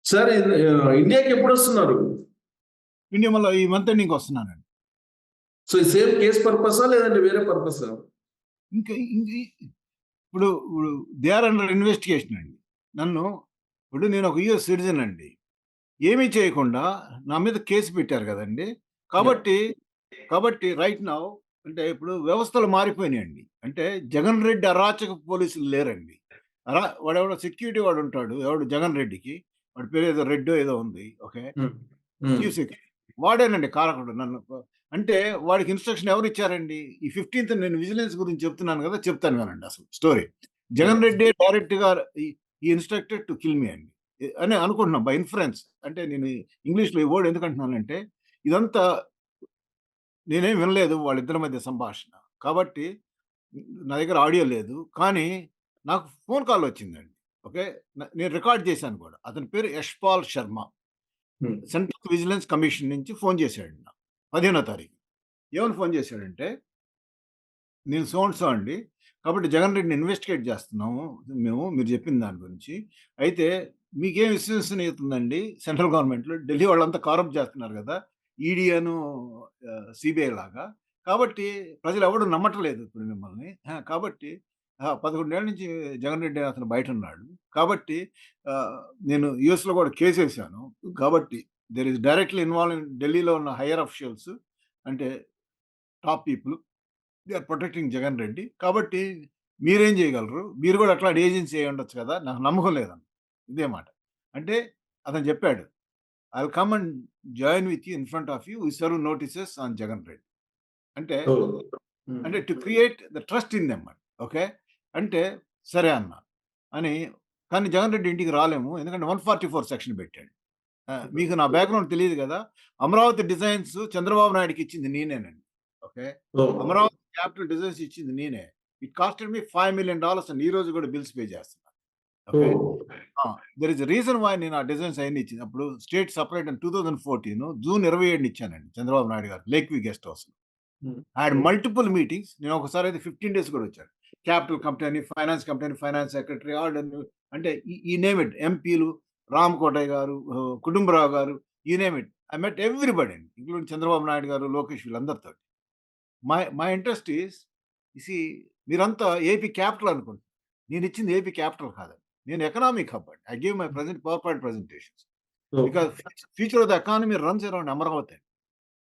Sir ఇండియాకి ఎప్పుడు వస్తున్నారు? ఇండియా మళ్ళీ ఈ మంత్ ఎండింగ్ వస్తున్నానండి. సో ఈ సేమ్ కేస్ పర్పసా లేదంటే వేరే పర్పసా? ఇంకా ఇప్పుడు దే ఆర్ అండర్ ఇన్వెస్టిగేషన్ అండి. ఇప్పుడు నేను ఒక యూఎస్ సిటిజన్ అండి. ఏమీ చేయకుండా నా మీద కేసు పెట్టారు కదండి. కాబట్టి కాబట్టి రైట్ నౌ అంటే ఇప్పుడు వ్యవస్థలు మారిపోయినాయండి. అంటే జగన్ రెడ్డి అరాచక పోలీసులు లేరండి. వాడెవడో సెక్యూరిటీ వాడు ఉంటాడు. ఎవడు జగన్ రెడ్డికి. వాడి పేరు ఏదో రెడ్డో ఏదో ఉంది. ఓకే. Chief secretary. వాడేనండి కారకుడు. అంటే వాడికి ఇన్స్ట్రక్షన్ ఎవరు ఇచ్చారండి? ఈ 15థ్ నేను విజిలెన్స్ గురించి చెప్తున్నాను కదా! చెప్తాను వినండి అసలు స్టోరీ. జగన్ రెడ్డి డైరెక్ట్‌గా ఈ ఈ ఇన్‌స్ట్రక్టెడ్ టు కిల్ మీ అండి. అని అనుకుంటున్నాం బై ఇన్ఫరెన్స్. అంటే నేను ఇంగ్లీష్‌లో ఈ వర్డ్ ఎందుకు అంటున్నానంటే ఇదంతా నేనేం వినలేదు వాళ్ళిద్దరి మధ్య సంభాషణ. కాబట్టి నా దగ్గర ఆడియో లేదు. కానీ నాకు ఫోన్ కాల్ వచ్చిందండి. ఓకే. నేను రికార్డ్ చేశాను కూడా. అతని పేరు Yashpal Sharma. Central vigilance commission నుంచి ఫోన్ చేశాడు నాకు 15వ తారీఖు. ఏమని ఫోన్ చేశాడంటే, నేను సో అండ్ సో అండి. కాబట్టి జగన్ రెడ్డిని ఇన్వెస్టిగేట్ చేస్తున్నాము మీరు చెప్పిన దాని గురించి. అయితే మీకేం విశ్వసనీయత ఉందండి సెంట్రల్ గవర్నమెంట్‌లో? ఢిల్లీ వాళ్ళంతా కరప్ట్ చేస్తున్నారు కదా! ఈడీ సీబీఐ లాగా. కాబట్టి ప్రజలు ఎవడు నమ్మట్లేదు ఇప్పుడు మిమ్మల్ని. కాబట్టి 11 ఏళ్ల నుంచి జగన్ రెడ్డి అతను బయటున్నాడు. కాబట్టి నేను యూఎస్‌లో కూడా కేసేసాను. కాబట్టి there is directly involve in ఢిల్లీలో ఉన్న హైయర్ అఫీషియల్స్ అంటే top people they are protecting Jagan Reddy. కాబట్టి మీరేం చేయగలరు? మీరు కూడా అట్లాంటి ఏజెన్సీ అయ్యుండొచ్చు కదా! నాకు నమ్మకం లేదన్న. ఇదే మాట. అంటే అతను చెప్పాడు. I will come and join with you in front of you. We serve notices on Jagan Reddy. అంటే అంటే to create the trust in them. Okay. అంటే సరే అన్న. అని కానీ జగన్ రెడ్డి ఇంటికి రాలేము. ఎందుకంటే 144 సెక్షన్ పెట్టాడు. మీకు నా బ్యాక్‌గ్రౌండ్ తెలీదు గదా! అమరావతి డిజైన్స్ చంద్రబాబు నాయుడుకి ఇచ్చింది నేనేనండి. ఓకే. అమరావతి క్యాపిటల్ డిజైన్స్ ఇచ్చింది నేనే. ఇట్ కాస్టెడ్ మీ $5,000,000 అండి. ఈ రోజు కూడా బిల్స్ పే చేస్తున్నా. Okay. There is a reason why నేను ఆ డిజైన్స్ అయన్నీ ఇచ్చింది. అప్పుడు స్టేట్ సెపరేట్ ఇన్ 2014 జూన్ 27 ఇచ్చానండి చంద్రబాబు నాయుడు గారు లేక్ వ్యూ గెస్ట్ హౌస్‌లో. I had multiple meetings. నేను ఒకసారి అయితే 15 డేస్ కూడా వచ్చాను. Capital company, finance company, finance secretary అంటే ఈ నేమ్ ఇట్ ఎంపీలు, Ram Kotaiah garu, Kutumbarao garu, you name it. I met everybody including Chandrababu Naidu garu, Lokesh వీళ్ళందరితోటి. మై ఇంట్రెస్ట్ ఈస్ సీ మీరంతా ఏపీ క్యాపిటల్ అనుకుంటున్నారు. నేనిచ్చింది ఏపీ క్యాపిటల్ కాదండి. నేను ఎకనామిక్ హబ్ అండి. I give my PowerPoint presentations. Because future of the economy runs around Amaravati.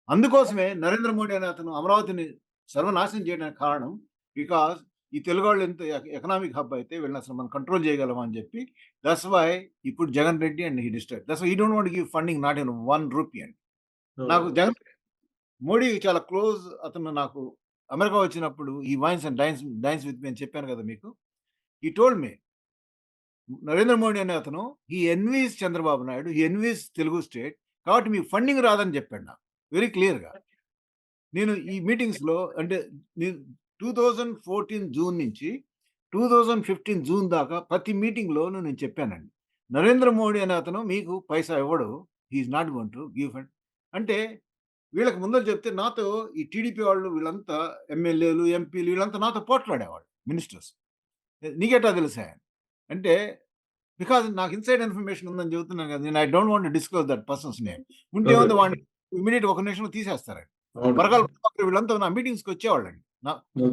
అందుకోసమే నరేంద్ర మోడీ అనే అతను అమరావతిని సర్వనాశనం చేయడానికి కారణం బికాజ్ ఈ తెలుగోళ్ళు ఎంత ఎకనామిక్ హబ్ అయితే వీళ్ళని అసలు మనం కంట్రోల్ చేయగలం అని చెప్పి దట్స్ వై ఇప్పుడు Jagan Reddy and he distract that's why he don't want give funding not in 1 rupee అండి. నాకు జగన్ మోడీ చాలా క్లోజ్. అతను నాకు అమెరికా వచ్చినప్పుడు ఈ vines and dynes with me అని చెప్పాను కదా మీకు. ఈ టోల్డ్ మీ నరేంద్ర మోడీ అనే అతను ఈ ఎన్వీస్ చంద్రబాబు నాయుడు, ఈ ఎన్వీస్ తెలుగు స్టేట్ కాబట్టి మీకు ఫండింగ్ రాదని చెప్పాడు నాకు వెరీ క్లియర్‌గా. నేను ఈ మీటింగ్స్‌లో అంటే నేను 2014 జూన్ నుంచి 2015 జూన్ దాకా ప్రతి మీటింగ్‌లోనూ నేను చెప్పానండి. నరేంద్ర మోడీ అనే అతను మీకు పైసా ఇవ్వడు. He is not going to give fund. అంటే వీళ్ళకి ముందర చెప్తే నాతో ఈ టీడీపీ వాళ్ళు వీళ్ళంతా ఎమ్మెల్యేలు, ఎంపీలు వీళ్ళంతా నాతో పోట్లాడేవాళ్ళు మినిస్టర్స్. నీకెట్టా తెలుసా? అంటే బికాజ్ నాకు ఇన్సైడ్ ఇన్ఫర్మేషన్ ఉందని చెబుతున్నాను కదా! నేను I don't want to disclose that persons name. ఉంటే ఏముంది వాడిని ఇమ్మీడియేట్‌గా ఒక నిమిషంలో తీసేస్తారండి. పరకాల ప్రభాకర్ వీళ్ళంతా నా మీటింగ్స్‌కి వచ్చేవాళ్ళండి.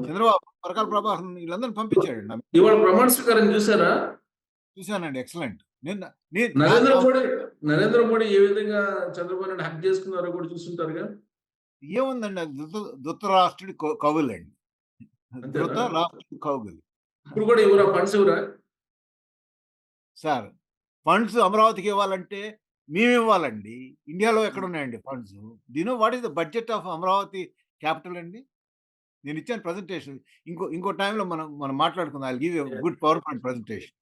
చంద్రబాబు పరకాల ప్రభాకర్ వీళ్ళందరిని పంపించాడండి. ఇవాళ ప్రమాణ స్వీకారం చూసారా? చూసానండి. ఎక్సలెంట్. నరేంద్ర మోడీ ఏ విధంగా చంద్రబాబు నాయుడు హక్ చేసుకున్నారో కూడా చూసుంటారుగా? ఏముందండి అది ధృతరాష్ట్రుడి కవులండి. ధృతరాష్ట్రుడి కవులు. ఇప్పుడు కూడా ఇవ్వరా? ఫండ్స్ ఇవ్వరా? సార్ ఫండ్స్ అమరావతికి ఇవ్వాలంటే మేమివ్వాలండి. ఇండియాలో ఎక్కడున్నాయండి funds? Do you know what is the budget of Amaravati capital అండి? నేనిచ్చాను ప్రెజెంటేషన్. ఇంకో టైమ్‌లో మనం మాట్లాడుకుందాం. I will give you good PowerPoint presentation.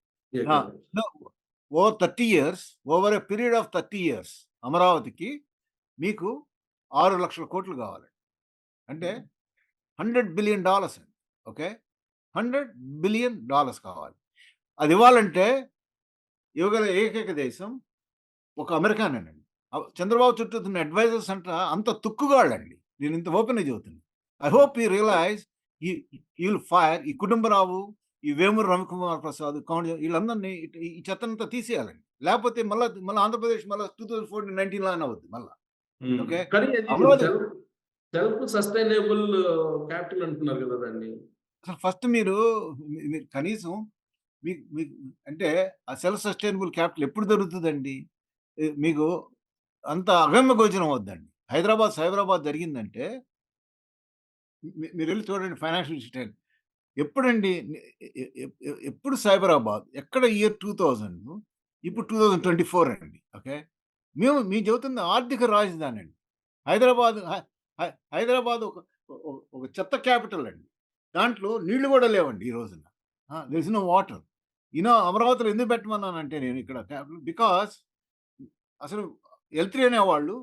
No over 30 years over a period of 30 years అమరావతికి మీకు 6,00,000 కావాలండి. అంటే $100 బిలియన్ అండి. ఓకే. $100 బిలియన్ కావాలి. అది ఇవ్వాలంటే ఇవ్వగల ఏకైక దేశం ఒక అమెరికానేనండి. చంద్రబాబు చుట్టూ ఉన్న అడ్వైజర్స్ అంత తుక్కుగాళ్ళండి. నేను ఇంత ఓపెన్‌గా చెబుతున్నా. I hope you realize you will fire ఈ కుటుంబరావు, ఈ వేమూరు రవికుమార్ ప్రసాద్, వీళ్ళందరినీ ఈ చెత్తనంతా తీసేయాలండి. లేపోతే మళ్ళా ఆంధ్రప్రదేశ్ మళ్ళా 2014, 19 లాగానే అవుద్ది మళ్ళా. ఓకే. కానీ అది అమరావతి సెల్ఫ్ సస్టైనబుల్ క్యాపిటల్ అంటున్నారు కదా దాన్ని. అసలు ఫస్ట్ మీరు కనీసం మీకు మీకు అంటే ఆ సెల్ఫ్ సస్టైనబుల్ క్యాపిటల్ ఎప్పుడు దొరుకుతదండి? మీకు అంత అగమ్య గోచరం అవుద్దండి. సైబరాబాద్ జరిగిందంటే మీరెళ్లి చూడండి ఫైనాన్షియల్ స్టైల్. ఎప్పుడండి ఎ ఎ ఎ ఎప్పుడు సైబరాబాద్? ఎక్కడ ఇయర్ 2000 ఇప్పుడు 2024 అండి. ఓకే. మేము చెబుతుంది ఆర్థిక రాజధాని అండి. హైదరాబాద్ హ హ హైదరాబాద్ ఒక చెత్త క్యాపిటల్ అండి. దాంట్లో నీళ్లు గూడా లేవండి ఈ రోజున. There is no water. అమరావతిలో ఎందుకు పెట్టమన్నానంటే నేను ఇక్కడ క్యాపిటల్ బికాజ్ అసలు ఎల్3 అనేవాళ్ళు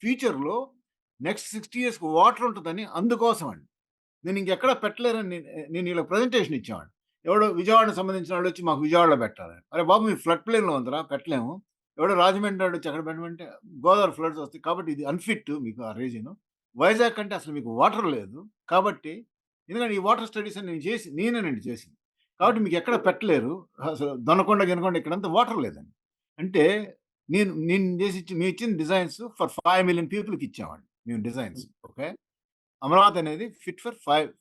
ఫ్యూచర్‌లో నెక్స్ట్ 60 ఇయర్స్‌కి వాటర్ ఉంటదని అందుకోసం అండి. నేను ఇంకెక్కడ పెట్టలేరని నేను ఈళ్ళకి ప్రెజెంటేషన్ ఇచ్చేవాడిని. ఎవడో విజయవాడకి సంబంధించిన వాడొచ్చి మాకు విజయవాడలో పెట్టాలని. అరె బాబు! మీ ఫ్లడ్ ప్లేన్‌లో ఉందిరా పెట్టలేము. ఎవడో రాజమండ్రి వాడొచ్చి అక్కడ పెట్టమంటే గోదావరి ఫ్లడ్స్ వస్తాయి. కాబట్టి ఇది అన్‌ఫిట్ మీకు ఆ రీజియను. వైజాగ్ అంటే అసలు మీకు వాటర్ లేదు. కాబట్టి ఎందుకంటే ఈ వాటర్ స్టడీస్ అని నేనేనండి చేసింది. కాబట్టి మీకెక్కడ పెట్టలేరు. అసలు దొనకొండ, గినకొండ ఇక్కడంతా వాటర్ లేదండి. అంటే నేను మేమిచ్చిన డిజైన్స్ ఫర్ 5,000,000 పీపుల్‌కి ఇచ్చామండి మేము డిజైన్స్. ఓకే. అమరావతి అనేది fit for 5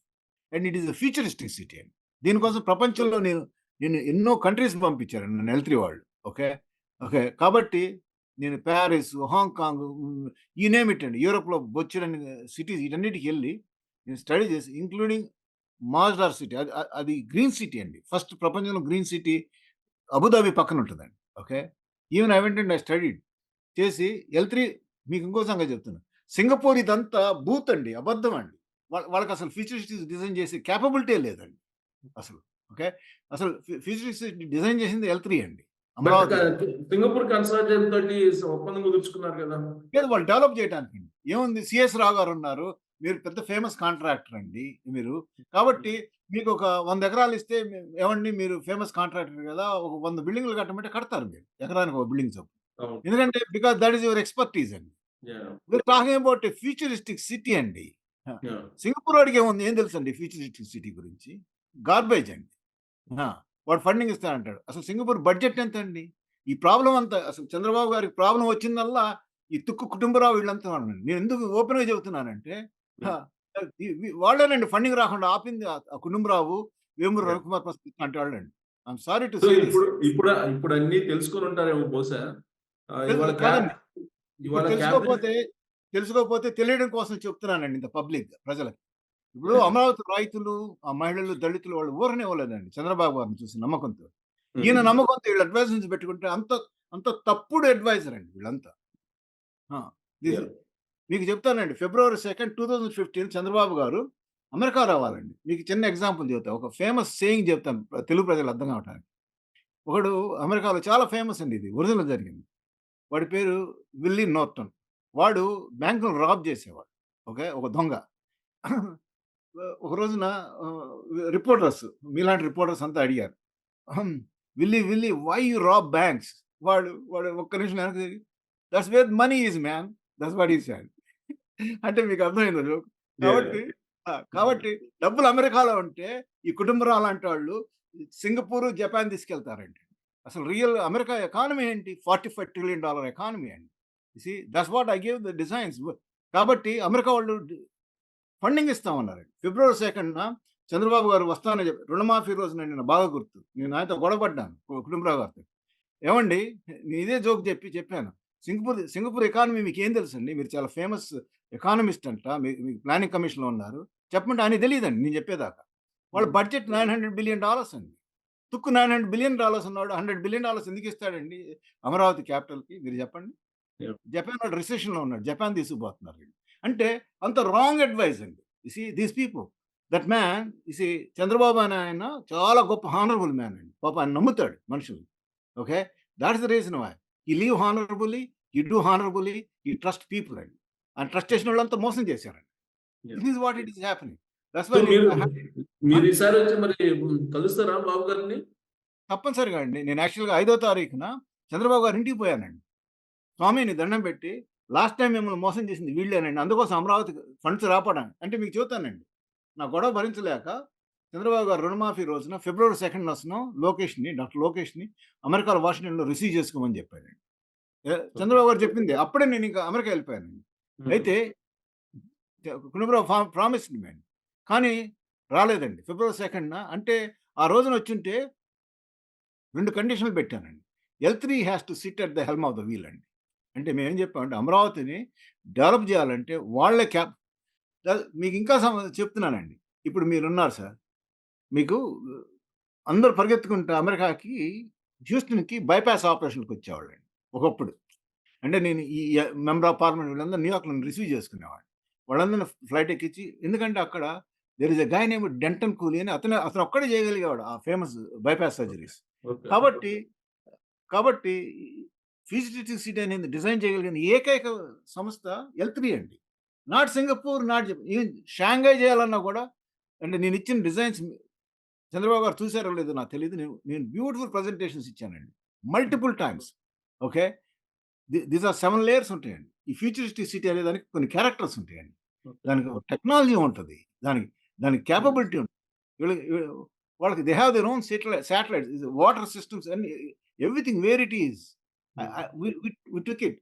and it is a futuristic city అండి. దీనికోసం ప్రపంచంలో నేను ఎన్నో కంట్రీస్ పంపించారండి నన్ను ఎల్3 వాళ్ళు. ఓకే. ఓకే. కాబట్టి నేను Paris, Hong Kong you name it అండి. యూరోప్‌లో బొచ్చెడన్ని సిటీస్ వీటన్నిటికెళ్ళి నేను స్టడీ చేసి ఇంక్లూడింగ్ మాస్డార్ సిటీ అది గ్రీన్ సిటీ అండి. ఫస్ట్ ప్రపంచంలో గ్రీన్ సిటీ అబుదాబి పక్కన ఉంటదండి. Okay. Even I went and I studied చేసి ఎల్3 మీకు ఇంకో సంగతి చెప్తున్నా. సింగపూర్ ఇదంతా బూత్ అండి. అబద్ధం అండి. వాళ్ళకసలు ఫ్యూచరిస్టిక్స్ డిజైన్ చేసే కేపబిలిటీయే లేదండి అసలు. ఓకే. అసలు ఫ్యూచరిస్టిక్స్ డిజైన్ చేసింది ఎల్3 అండి. బట్ అమరావతి సింగపూర్ కన్సార్టియం తోటి ఒప్పందం కుదుర్చుకున్నారు కదా! లేదు వాళ్ళు డెవలప్ చేయటానికండి. ఏముంది సిఎస్ రావు గారున్నారు. మీరు పెద్ద ఫేమస్ కాంట్రాక్టర్ అండి మీరు. కాబట్టి మీకొక 100 ఎకరాలు ఇస్తే ఏవండీ మీరు ఫేమస్ కాంట్రాక్టర్ గదా! ఒక 100 బిల్డింగులు కట్టమంటే కడతారు మీరు. ఎకరానికి ఒక బిల్డింగ్ చొప్పున. అవును. ఎందుకంటే because that is your expertise అండి. Yeah! We are talking about a futuristic city అండి. ఆ! యాహ్! సింగపూర్ వాడికి ఏముంది ఏం తెలుసండి ఫ్యూచరిస్టిక్ సిటీ గురించి? గార్బేజ్ అండి. ఆ! వాడు ఫండింగ్ ఇస్తానంటాడు. అసలు సింగపూర్ బడ్జెట్ ఎంతండి? ఈ ప్రాబ్లమ్ అంతా అసలు చంద్రబాబు గారికి ప్రాబ్లమ్ వచ్చిందల్లా ఈ తుక్కు కుటుంబరావు వీళ్ళంతా ఉన్నారండి. నేనెందుకు ఓపెన్‌గా చెబుతున్నానంటే హ్మ్. వాళ్ళేనండి ఫండింగ్ రాకుండా ఆపింది ఆ కుటుంబరావు, వేమూరు యాహ్! రవికుమార్ ప్రసాద్ లాంటి వాళ్ళండి. I am sorry to so say this. ఇప్పుడన్నీ తెలుసుకొని ఉంటారేమో బహుశా. ఇవాళ కాదండి. ఇప్పుడు ఇవాళ క్యాబినెట్ తెలుసుకోకపోతే తెలియడం కోసం చెప్తున్నానండి ఇంత పబ్లిక్‌గా ప్రజలకి. ఇప్పుడు అమరావతి రైతులు, ఆ మహిళలు, దళితులు వాళ్ళు ఊరనివ్వలేదండి చంద్రబాబు గారిని చూసి నమ్మకంతో. ఈయన హ్మ్. నమ్మకంతో వీళ్ళు అడ్వైజర్స్ పెట్టుకుంటే అంత అంత తప్పుడు అడ్వైజర్ అండి వీళ్ళంతా. ఆ! This yeah! మీకు చెప్తానండి. ఫిబ్రవరి 2, 2015 చంద్రబాబు గారు అమెరికా రావాలండి. మీకు చిన్న ఎగ్జాంపుల్ చెప్తా. ఒక ఫేమస్ సేయింగ్ చెప్తాను తెలుగు ప్రజలు అర్థం కావటానికి. ఒకడు అమెరికాలో చాలా ఫేమస్ అండి ఇది. ఒరిజినల్ జరిగింది. వాడి పేరు విల్లీ నోర్టన్. వాడు బ్యాంకులను రాబ్ చేసేవాడు. ఓకే. ఒక దొంగ. ఒక రోజున రిపోర్టర్స్ మీలాంటి రిపోర్టర్స్ అంతా అడిగారు. అహం! Willie why you rob banks? వాడు ఒక్క నిమిషం వెనక్కి తిరిగి that's where money is man. That's what he said. అంటే మీకు అర్థమైందా జోక్? యాహ్! కాబట్టి కాబట్టి డబ్బులు అమెరికాలో ఉంటే ఈ కుటుంబరావు లాంటి వాళ్ళు సింగపూర్, జపాన్ తీసుకెళ్తారండి. అసలు రియల్ అమెరికా ఎకానమీ ఏంటి? $45 ట్రిలియన్ ఎకానమీ అండి. You see that's what I give the designs. కాబట్టి అమెరికా వాళ్ళు ఫండింగ్ ఇస్తామన్నారండి. ఫిబ్రవరి 2న చంద్రబాబు గారు వస్తానని చెప్పి రుణమాఫీ రోజునండి నాకు బాగా గుర్తు. నేను ఆయనతో గొడవ పడ్డాను కుటుంబరావు గారితో. ఏవండీ నేను ఇదే జోక్ చెప్పాను. సింగపూర్ ఎకానమీ మీకేం తెలుసండి? మీరు చాలా ఫేమస్ ఎకానమిస్ట్ అంట. మీకు ప్లానింగ్ కమిషన్‌లో ఉన్నారు. చెప్పమంటే ఆయనకి తెలీదండి నేను చెప్పేదాకా. వాళ్ళ హ్మ్. బడ్జెట్ $900 బిలియన్ అండి. తుక్కు $900 బిలియన్ ఉన్నవాడు $100 బిలియన్ ఎందుకు ఇస్తాడండి అమరావతి క్యాపిటల్‌కి మీరు చెప్పండి? యాహ్! జపాన్ వాడు రిసెషన్‌లో ఉన్నాడు. జపాన్ తీసుకుపోతున్నారు వీళ్ళు. అంటే అంత రాంగ్ అడ్వైస్ అండి. You see these people that man you see Chandrababu అనే ఆయన చాలా గొప్ప హానరబుల్ మ్యాన్ అండి. పాపం ఆయన నమ్ముతాడు మనుషుల్ని. Okay. That is the reason why. He live honourably, he do honourably, he trust people అండి. ఆయన ట్రస్ట్ చేసినోళ్ళంతా మోసం చేశారండి. Yeah! This is what it is happening. That's so why నేను ఆ! మీరు ఈసారి వచ్చి మరి కలుస్తారా బాబు గారిని? తప్పనిసరిగా అండి. నేను యాక్చువల్‌గా 5వ తారీఖున చంద్రబాబు గారి ఇంటికి పోయానండి. స్వామి నీ దండం పెట్టి లాస్ట్ టైమ్ మిమ్మల్ని మోసం చేసింది వీళ్ళేనండి. అందుకోసం అమరావతికి ఫండ్స్ రాపడానికి అంటే మీకు చెబుతానండి. నా గొడవ భరించలేక చంద్రబాబు గారు రుణమాఫీ రోజున ఫిబ్రవరి 2 డాక్టర్ లోకేష్‌ని అమెరికాలో వాషింగ్టన్‌లో రిసీవ్ చేసుకోమని చెప్పాడండి. ఓకే. చంద్రబాబు గారు చెప్పింది. అప్పుడే నేను ఇంకా అమెరికా వెళ్ళిపోయానండి. హ్మ్. అయితే కుటుంబరావు ప్రామిస్డ్ మీ అండి. కానీ రాలేదండి. ఫిబ్రవరి 2 అంటే ఆ రోజున వచ్చుంటే 2 కండిషన్‌లు పెట్టానండి. ఎల్3 has to sit at the helm of the wheel అండి. అంటే మేమేం చెప్పామంటే అమరావతిని డెవలప్ చేయాలంటే వాళ్ళే మీకు ఇంకా చెప్తున్నానండి. ఇప్పుడు మీరున్నారు సార్. మీకు అందరూ పరిగెత్తుకుంటూ అమెరికాకి, హ్యూస్టన్‌కి బైపాస్ ఆపరేషన్‌కొచ్చేవాళ్ళండి ఒకప్పుడు. అంటే నేను ఈ మెంబర్ ఆఫ్ పార్లమెంట్ వీళ్ళందరూ న్యూయార్క్‌లో నన్ను రిసీవ్ చేసుకునేవాళ్ళు. వాళ్ళందరిని ఫ్లైట్ ఎక్కించి ఎందుకంటే అక్కడ there is a guy named Denton Cooley అని అతను ఒక్కడే చేయగలిగేవాడు ఆ famous bypass okay. Surgeries. Okay. కాబట్టి, కాబట్టి ఫీజిటివ్ సిటీ అనేది డిజైన్ చేయగలిగిన ఏకైక సంస్థ ఎల్3 అండి. Not Singapore, not even Shanghai చేయాలన్నా కూడా అంటే నేనిచ్చిన డిజైన్స్ చంద్రబాబు గారు చూసారో లేదో నాకు తెలీదు. నేను నేను బ్యూటిఫుల్ ప్రెజెంటేషన్స్ ఇచ్చానండి. Multiple times. Okay. These are 7 layers ఉంటాయండి. ఈ ఫ్యూచరిస్టిక్ సిటీ అనే దానికి కొన్ని క్యారెక్టర్స్ ఉంటాయండి. ఓకే. దానికి ఒక టెక్నాలజీ ఉంటది. దానికి దానికి హ్మ్. కేపబిలిటీ ఉంటది. వీళ్ళకి వాళ్ళకి they have their own satellites, water systems అన్ని everything where it is. Hmm. We took it.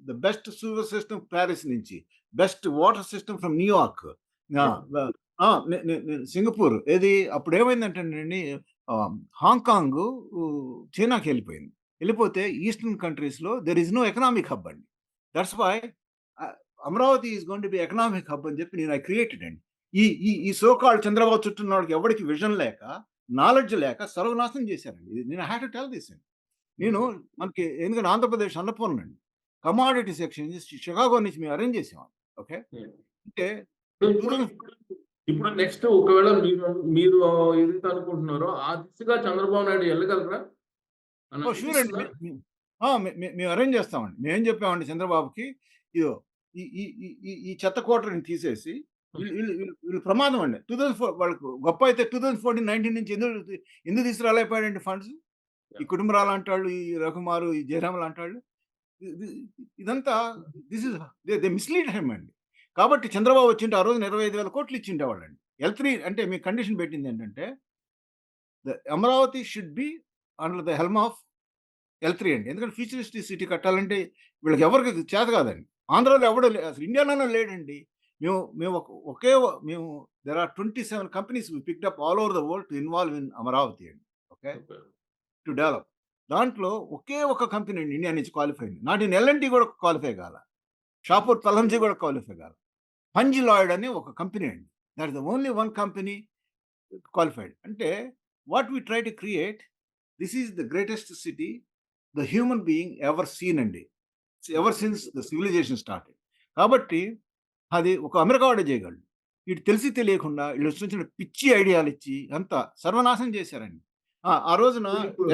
The best sewer system Paris నుంచి, best water system from New York. ఆ! యాహ్! వ ఆ! సింగపూర్ ఏది అప్పుడేమైందంటేనండి హాంకాంగు చైనాకెళ్ళిపోయింది. వెళ్ళిపోతే ఈస్టర్న్ కంట్రీస్‌లో there is no economic hub అండి. That's why ah, Amaravati is going to be economic hub అని చెప్పి ఐ క్రియేటెడ్ అండి. ఈ ఈ ఈ సో కాల్డ్ చంద్రబాబు చుట్టూ ఉన్నోళ్ళకి ఎవడికి విజన్ లేక, నాలెడ్జ్ లేక సర్వనాశనం చేశారండి. నేను I had to tell this అండి. నేను ఓకే. మనకి ఎందుకంటే ఆంధ్రప్రదేశ్ అన్నపూర్ణ అండి. కమోడిటీస్ ఎక్స్చేంజ్ షికాగో నుంచి మేము అరేంజ్ చేసామండి. ఓకే. యాహ్! అంటే సో, ఇప్పుడు 2000 ఇప్పుడు ఇప్పుడు నెక్స్ట్ ఒకవేళ మీరు ఏదైతే అనుకుంటున్నారో ఆ దిశగా చంద్రబాబు నాయుడు ఎళ్ళగలరా అని ఓహ్! ష్యూర్ అండి. అనిపిస్తుందా? ఆ! మేము అరేంజ్ చేస్తామండి. మేమేం చెప్పామంటే చంద్రబాబుకి, ఇదిగో ఈ ఈ ఈ ఈ ఈ చెత్త క్వార్టర్‌ని తీసేసి వీళ్ళు ప్రమాదం అండి. 2004 వాళ్ళకు గొప్ప అయితే 2014, 19 నుంచి ఎందుకు తీసుకురాలేకపోయాడండి ఫండ్స్? ఈ యాహ్! కుటుంబరావు లాంటోళ్ళు, ఈ రఘుమారు, ఈ జయరాం లాంటోళ్ళు. ఇది ఇదంతా this is they mislead him అండి. కాబట్టి చంద్రబాబు వచ్చింటే ఆ రోజున 25,000 కోట్లు ఇచ్చిండేవాళ్ళండి. ఎల్3 అంటే మీకు కండిషన్ పెట్టిందేంటంటే, Amaravati should be under the helm of ఎల్3 అండి. ఎందుకంటే ఫ్యూచరిస్టిక్ సిటీ కట్టాలంటే వీళ్ళకి ఎవరికి చేత కాదండి. ఆంధ్రాలో ఎవడు అసలు ఇండియాలోనే లేడండి. మేము మేము ఒక ఒకే మేము there are 27 companies we picked up all over the world to involve in Amaravati అండి. ఓకే. ఓకే. To develop. దాంట్లో ఒకే ఒక కంపెనీ అండి ఇండియా నుంచి క్వాలిఫై అయింది. నాట్ ఇన్ ఎల్&టీ కూడా క్వాలిఫై కాల. షాపూర్ పల్లంజీ కూడా క్వాలిఫై కాల. పంజి లాయిడ్ అని ఒక కంపెనీ అండి. That is the only one company qualified. అంటే what we try to create this is the greatest city the human being ever seen అండి. Ever since the civilisation started. కాబట్టి అది ఒక అమెరికా వాడే చేయగలడు. ఈడు తెలిసి తెలియకుండా ఈళ్ళు సృష్టించిన పిచ్చి ఐడియాలిచ్చి అంతా సర్వనాశనం చేశారండి. ఆ రోజున ఇప్పుడు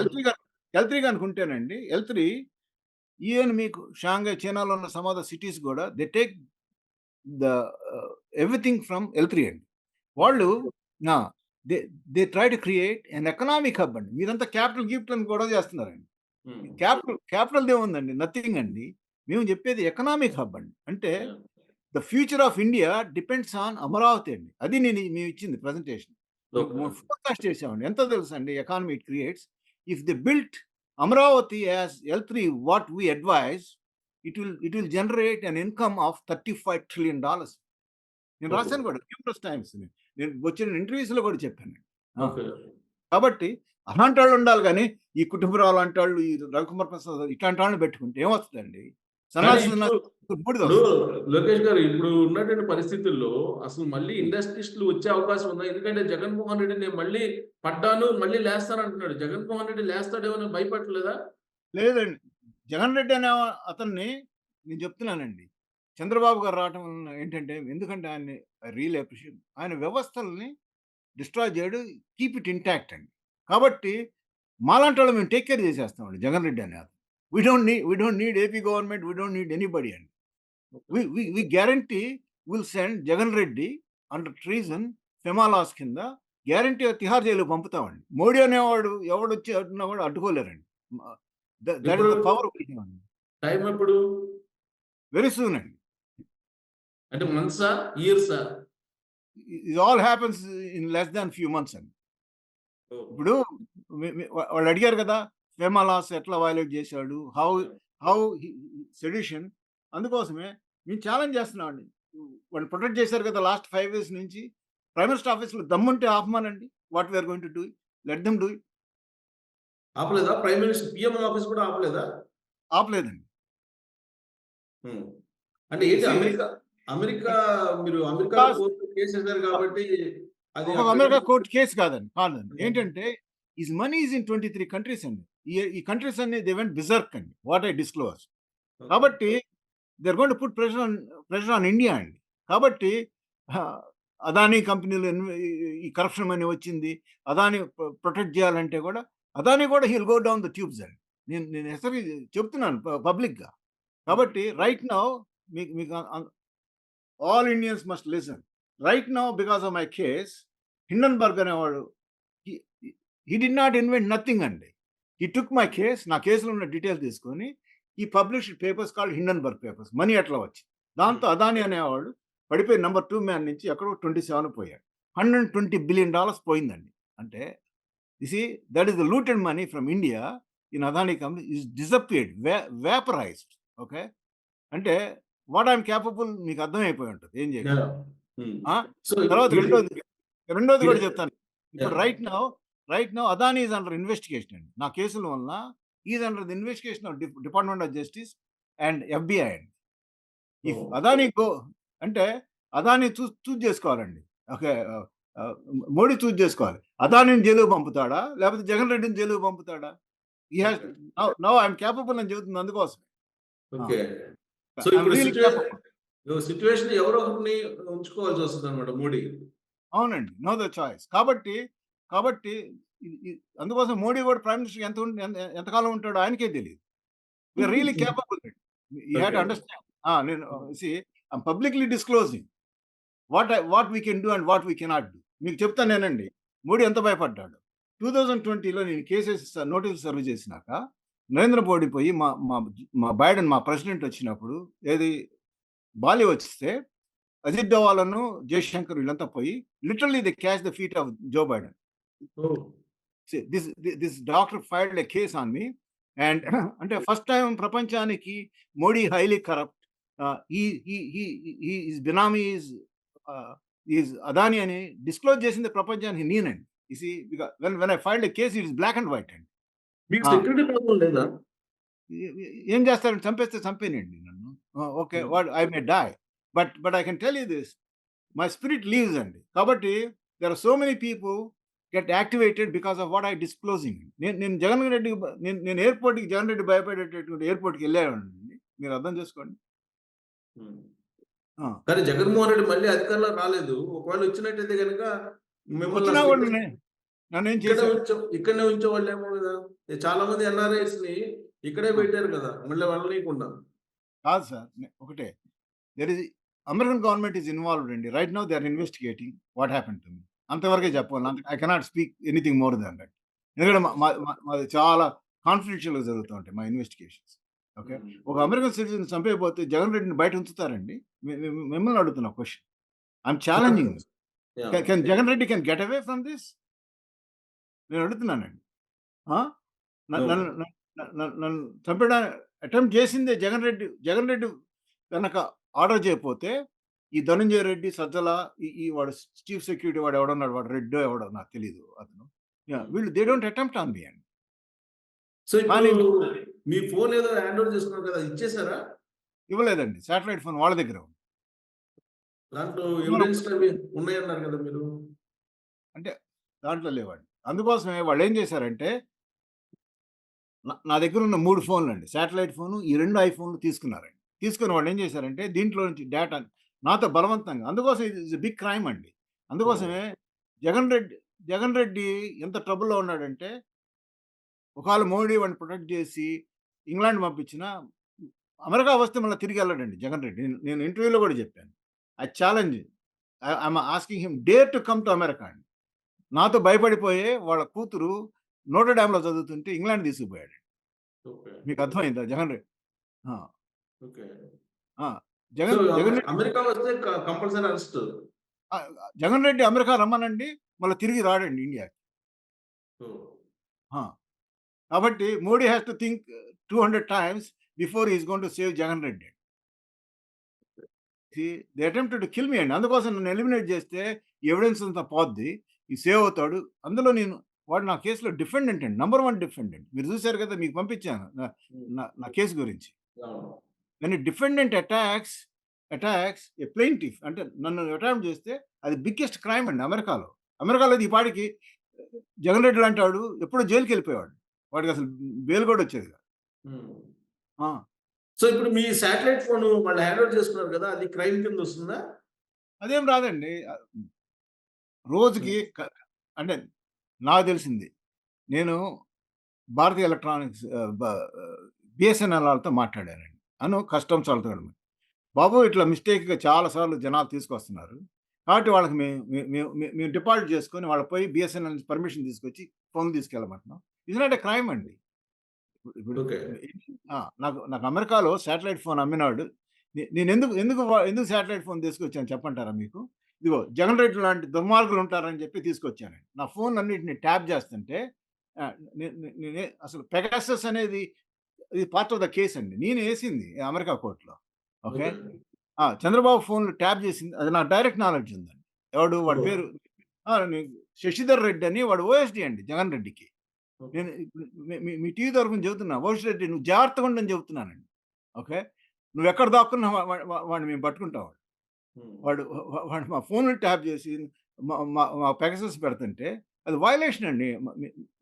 ఎల్3 గనుకుంటేనండి ఎల్3 ఈవెన్ మీకు షాంఘై చైనాలో ఉన్న సమ్ ఆఫ్ ద సిటీస్ గూడా they take the everything from ఎల్3 అండి. వాళ్ళు ఆ! They they try to create an economic hub అండి. మీరంతా క్యాపిటల్ అని గొడవ చేస్తున్నారండి. హ్మ్. క్యాపిటల్‌దేముందండి? నథింగ్ అండి. మేము చెప్పేది ఎకనామిక్ హబ్ అండి. అంటే yeah! The future of India depends on Amaravati అండి. అది మేమిచ్చింది ప్రెజెంటేషన్. ఓకే. ఫోర్కాస్ట్ చేసామండి. ఎంతో తెలుసండి economy it creates. If they built Amaravati as ఎల్3 what we advise it will generate an income of $35 trillion. నేను ఓహో! రాసాను కూడా న్యూమరస్ టైమ్స్. నేను వచ్చిన ఇంటర్వ్యూస్‌లో కూడా చెప్పాను. ఆ! ఓకే. కాబట్టి అలాంటోళ్ళు ఉండాలి గానీ, ఈ కుటుంబరావు లాంటోళ్ళు, ఈ రవికుమార్ ప్రసాద్ ఇట్లాంటి వాళ్ళని పెట్టుకుంటే ఏమొస్తదండి? కానీ సన్నాసి ఇప్పుడు సన్నాసి ఇప్పుడు బూడిదొస్తది. లోకేష్ గారు ఇప్పుడు ఉన్నటువంటి పరిస్థితుల్లో అసలు మళ్ళీ హ్మ్. ఇండస్ట్రియలిస్టులు వచ్చే అవకాశం ఉందా? ఎందుకంటే జగన్మోహన్ రెడ్డి నేను మళ్ళీ పడ్డాను, మళ్ళీ లేస్తానంటున్నాడు. జగన్మోహన్ రెడ్డి లేస్తాడేమో అని భయపడట్లేదా? లేదండి. జగన్ రెడ్డి అనే అతన్ని నేను చెప్తున్నానండి. చంద్రబాబు గారు రావటం వలన ఏంటంటే, ఎందుకంటే ఆయన్ని ఐ రియల్లీ అప్రిషియేట్. ఆయన వ్యవస్థల్ని డిస్ట్రాయ్ చేయడు. కీప్ ఇట్ ఇంటాక్ట్ అండి. కాబట్టి మాలాంటోళ్ళం మేము టేక్ కేర్ చేసేస్తామండి జగన్ రెడ్డి అనే అతను. We don't need AP government. We don't need anybody అండి. Okay. We guarantee will send Jagan Reddy under treason, FEMA laws కింద గ్యారంటీగా తిహార్ జైలుకి పంపుతామండి. మోడీ అనేవాడు ఎవడొచ్చి అడ్డున్నా కూడా అడ్డుకోలేరండి. మ దట్ ఎప్పుడు is the power we have. Time ఎప్పుడు? వెరీ సూన్ అండి. అంటే మంత్సా? ఇయర్సా? ఇది all happens in less than few months అండి. ఓహ్! ఇప్పుడు వాళ్ళు అడిగారు కదా! ఫెమా లాస్ ఎట్లా వయలేట్ చేశాడు? హౌ సెడిషన్ అందుకోసమే మేము ఛాలెంజ్ చేస్తున్నామండి. వాళ్ళు ప్రొటెక్ట్ చేశారు కదా! లాస్ట్ 5 ఇయర్స్ నుంచి. ప్రైమ్ మినిస్టర్ ఆఫీస్‌లో దమ్ముంటే ఆపమనండి. What we are going to do it. Let them do it. ఆపలేదా? ప్రైమ్ మినిస్టర్ పీఎం ఆఫీస్ కూడా ఆపలేదా? ఆపలేదండి. హ్మ్. అంటే ఏంటి సీ అమెరికా మీరు అమెరికాలో బికాస్ కోర్టులో కేసేసారు కాబట్టి అది ఒక్కొక్క అక్కడి అమెరికా నుంచి కోర్ట్ కేస్ కాదండి. కాదండి. హ్మ్. ఏంటంటే his money is in 23 countries అండి. ఈ కంట్రీస్ అన్ని దే వెంట్ బిజర్క్ అండి. What I disclose. ఓకే. కాబట్టి they are going to put pressure on India అండి. కాబట్టి ఆహ్, అదానీ కంపెనీలు ఈ కరప్షన్ మనీ వచ్చింది. అదానీ ప్రొటెక్ట్ చేయాలంటే కూడా అదానీ కూడా he will go down the tubes అండి. నేను హెచ్చరి చెప్తున్నాను పబ్లిక్‌గా. హ్మ్. కాబట్టి రైట్ నౌ మీకు మీకు all Indians must listen. Right now because of my case Hindenburg అనేవాడు he he did not invent nothing అండి. హి టుక్ మై కేస్ నా కేస్‌లో ఉన్న డీటెయిల్స్ తీసుకొని ఈ published papers called Hindenburg papers. Money ఎట్లా వచ్చింది. దాంతో హ్మ్. అదానీ అనేవాడు పడిపోయి నంబర్ 2 మ్యాన్ నుంచి ఎక్కడో 27 పోయాడు. $120 బిలియన్ పోయిందండి. అంటే you see that is the looted money from India in Adani company is disappeared vaporised. Okay. అంటే వాట్ ఐ యామ్ కేపబుల్ మీకు అర్థమైపోయి ఉంటది. ఏం చేయగలను. యాహ్! హ్మ్. ఆ! సో తర్వాత మీరు రెండోది మీరు కూడా చెప్తాను. ఇప్పుడు yeah! Right now Adani is under investigation అండి. నా కేసుల వలన is under the investigation of department of justice and FBI అండి. If oh! అదానీ అంటే అదానీ చూజ్ చేసుకోవాలండి. ఓకే. మోడీ చూజ్ చేసుకోవాలి. అదానీని జైలుకి పంపుతాడా? లేకపోతే జగన్ రెడ్డిని జైలుకి పంపుతాడా? He has okay. Now I am capable అని చెబుతుంది అందుకోసమే. ఆ! ఓకే. సో ఐ యామ్ ఇప్పుడు రియల్లీ కేపబుల్. సిట్యుయేషన్ ఎవరో ఒకరిని ఉంచుకోవాల్సొస్తదన్నమాట మోడీ. అవునండి. No other choice. కాబట్టి ఇ ఇ అందుకోసం మోడీ కూడా ప్రైమ్ మినిస్టర్ ఎంతకాలం ఉంటాడో ఆయనకే తెలీదు. We are really capable. You have okay. To understand. నేను see I am publicly disclosing what we can do and what we cannot do. మీకు చెప్తానేనండి. మోడీ ఎంత భయపడ్డాడో. 2020లో నేను కేసెస్ నోటీసులు సర్వ్ చేసినాక నరేంద్ర మోడీ పోయి మా బైడెన్ మా ప్రెసిడెంట్ వచ్చినప్పుడు ఏది బాలి వస్తే అజిత్ డోవాలను, జయశంకర్ వీళ్ళంతా పోయి literally they catch the feet of Joe Biden. Oh! This doctor filed a case on me and అంటే ఫస్ట్ టైం ప్రపంచానికి Modi highly corrupt. His benami is Adani అని డిస్క్లోజ్ చేసింది ప్రపంచానికి నేనండి. You see when I filed a case it is black and white అండి. మీకు ఆ! Security problem లేదా? ఏం చేస్తారండి చంపేస్తే చంపేయండి నన్ను. Okay. Hmm. I may die. But I can tell you this my spirit leaves అండి. కాబట్టి there are so many people get activated because of what I disclosing. నేను జగన్ రెడ్డికి నేను ఎయిర్‌పోర్ట్‌కి జగన్ రెడ్డి భయపడేటటువంటి ఎయిర్‌పోర్ట్‌కి వెళ్ళానండి. మీరు అర్థం చేసుకోండి. హ్మ్. ఆ! కానీ జగన్మోహన్ రెడ్డి మళ్ళీ అధికారంలోకి రాలేదు. ఒకవేళ వచ్చినట్టయితే గనక మిమ్మల్ని వచ్చినా అసలు కూడా నన్నేం చేశారు? ఇక్కడనే ఉంచేవాళ్ళేమో గదా! చాలా మంది ఎన్ఆర్ఐస్‌ని ఇక్కడే ఆ! పెట్టారు కదా! మళ్ళీ వెళ్ళనీయకుండా. కాదు సార్. ఒకటే there is American government is involved అండి. Right now they are investigating what happened to me. అంతవరకే చెప్పగలను. I cannot speak anything more than that. ఎందుకంటే మాది చాలా కాన్ఫిడెన్షియల్‌గా జరుగుతూ ఉంటాయి మా ఇన్వెస్టిగేషన్స్. ఓకే. హ్మ్. ఒక అమెరికన్ సిటిజన్ చంపేయకపోతే జగన్ రెడ్డిని బయట ఉంచుతారండి? మిమ్మల్ని అడుగుతున్నా question. I am correct. Challenging. Yeah! Can Jagan Reddy can get away from this? నేను అడుగుతున్నానండి. ఆ! న అవును. నన్ను న న నన్ను చంపడా అటెంప్ట్ చేసిందే జగన్ రెడ్డి. జగన్ రెడ్డి గనక ఆర్డర్ చేయకపోతే, ఈ ధనంజయ రెడ్డి, సజ్జల ఈ వాడు చీఫ్ సెక్యూరిటీ వాడు ఎవడున్నాడు వాడు రెడ్డో ఎవడో నాకు తెలీదు అతను. యాహ్! హ్మ్. వీళ్ళు they don't attempt on me అండి. సో ఇప్పుడు కానీ మీ ఫోన్ ఏదో హ్యాండ్ ఓవర్ చేసుకున్నారు కదా! ఇచ్చేసారా? ఇవ్వలేదండి. సాటిలైట్ ఫోన్ వాళ్ళ దగ్గరే ఉంది. దాంట్లో ఇవ్వను ఎవిడెన్స్‌లు అవి ఉన్నాయన్నారు కదా మీరు? అంటే దాంట్లో లేవండి. అందుకోసమే వాళ్ళేం చేశారంటే, నా దగ్గరున్న 3 ఫోన్‌లండి. సాటిలైట్ ఫోను, ఈ 2 ఐఫోన్‌లు తీసుకున్నారండి. తీసుకొని వాళ్ళేం చేశారంటే, దీంట్లో నుంచి డేటా నాతో బలవంతంగా అందుకోసం ఇది ఇస్ ఎ బిగ్ క్రైమ్ అండి. ఓహ్! అందుకోసమే జగన్ రెడ్డి జగన్ రెడ్డి ఎంత ట్రబుల్‌లో ఉన్నాడంటే, ఒకవేళ మోడీ వాడిని ప్రొటెక్ట్ చేసి ఇంగ్లాండ్ పంపించినా, అమెరికా వస్తే మళ్ళా తిరిగెళ్ళడండి జగన్ రెడ్డి. నేను ఇంటర్వ్యూలో కూడా చెప్పాను. I challenge I'm asking him dare to come to America అండి. నాతో భయపడిపోయే వాళ్ళ కూతురు నోట్రడామ్‌లో చదువుతుంటే ఇంగ్లాండ్ తీసుకుపోయాడు. ఓకే. మీకు అర్థమైందా జగన్ రెడ్డి? ఆ! ఓకే. ఆ! సో, జగన్ రెడ్డి అమెరికా వస్తే compulsory arrest. Jagan Reddy America రమ్మనండి, మళ్ళీ తిరిగి రాడండి ఇండియాకి. ఆ! కాబట్టి Modi has to think 200 times before he is going to save Jagan Reddy. They attempted to kill me అండి. అందుకోసం నన్ను ఎలిమినేట్ చేస్తే ఎవిడెన్స్ అంతా పోద్ది. ఈ సేవ్ అవుతాడు. అందులో వాడు నా కేస్‌లో డిఫెండెంట్ అండి. Number 1 defendant. మీరు చూసారు కదా! మీకు పంపించాను. నా నా నా కేస్ గురించి. అవును. When a defendant attacks a plaintiff అంటే నన్ను అటాంప్ట్ చేస్తే అది బిగ్గెస్ట్ క్రైమ్ అండి అమెరికాలో. అమెరికాలో ఈ పాటికి జగన్ రెడ్డి లాంటి వాడు ఎప్పుడో జైలుకెళ్ళిపోయేవాడు. వాడికసలు బెయిల్ కూడా వచ్చేది కాదు. హ్మ్. ఆ! సో, ఇప్పుడు మీ సాటిలైట్ ఫోను వాళ్ళు హ్యాండ్ ఓవర్ చేసుకున్నారు కదా! అది క్రైమ్ కిందొస్తుందా? అదేం రాదండి. రోజుకి హ్మ్. అంటే నాకు తెలిసింది. నేను భారతీయ ఎలక్ట్రానిక్స్ బిఎస్ఎన్ఎల్ వాళ్ళతో మాట్లాడానండి. కస్టమ్స్ వాళ్ళతో కూడా. బాబు ఇట్లా మిస్టేక్‌గా చాలా సార్లు జనాలు తీసుకొస్తున్నారు. కాబట్టి వాళ్ళకి మేము డిపాజిట్ చేసుకొని వాళ్ళకి పోయి బిఎస్ఎన్ఎల్ నుంచి పర్మిషన్ తీసుకొచ్చి ఫోన్ తీసుకెళ్ళమంటున్నాం. ఇట్స్ నాట్ ఎ క్రైమ్ అండి. ఇప్పుడు ఓకే. నాకు నాకు అమెరికాలో శాటిలైట్ ఫోన్ అమ్మినాడు. నేనెందుకు ఎందుకు ఎందుకు శాటిలైట్ ఫోన్ తీసుకొచ్చాను చెప్పంటారా మీకు? ఇదిగో జగన్ రెడ్డి లాంటి దుర్మార్గులు ఉంటారని చెప్పి తీసుకొచ్చానండి. నా ఫోన్‌లన్నిటిని ట్యాప్ చేస్తుంటే నేనే అసలు పెగాసస్ అనేది ఇది పార్ట్ ఆఫ్ ద కేస్ అండి. నేనేసింది అమెరికా కోర్ట్‌లో. ఓకే. ఓకే. చంద్రబాబు ఫోన్‌లు ట్యాప్ చేసింది అది నాకు డైరెక్ట్ నాలెడ్జ్ ఉందండి. వాడి ఓహ్! పేరు ఆ! ని శశిధర్ రెడ్డి అని వాడు ఓఎస్‌డీ అండి జగన్ రెడ్డికి. ఓకే. నేను ఇప్పుడు మీ టీవీ తరపున చెబుతున్నా. ఓఎస్ రెడ్డి నువ్వు జాగ్రత్తగా ఉండని చెబుతున్నానండి. ఓకే. నువ్వెక్కడ దాక్కున్నా వాడిని మేము పట్టుకుంటాం. హ్మ్. వాడు వాడు మా ఫోన్‌లు ట్యాప్ చేసి మా మా మా పెగాసస్ పెడుతుంటే అది వయలేషన్ అండి.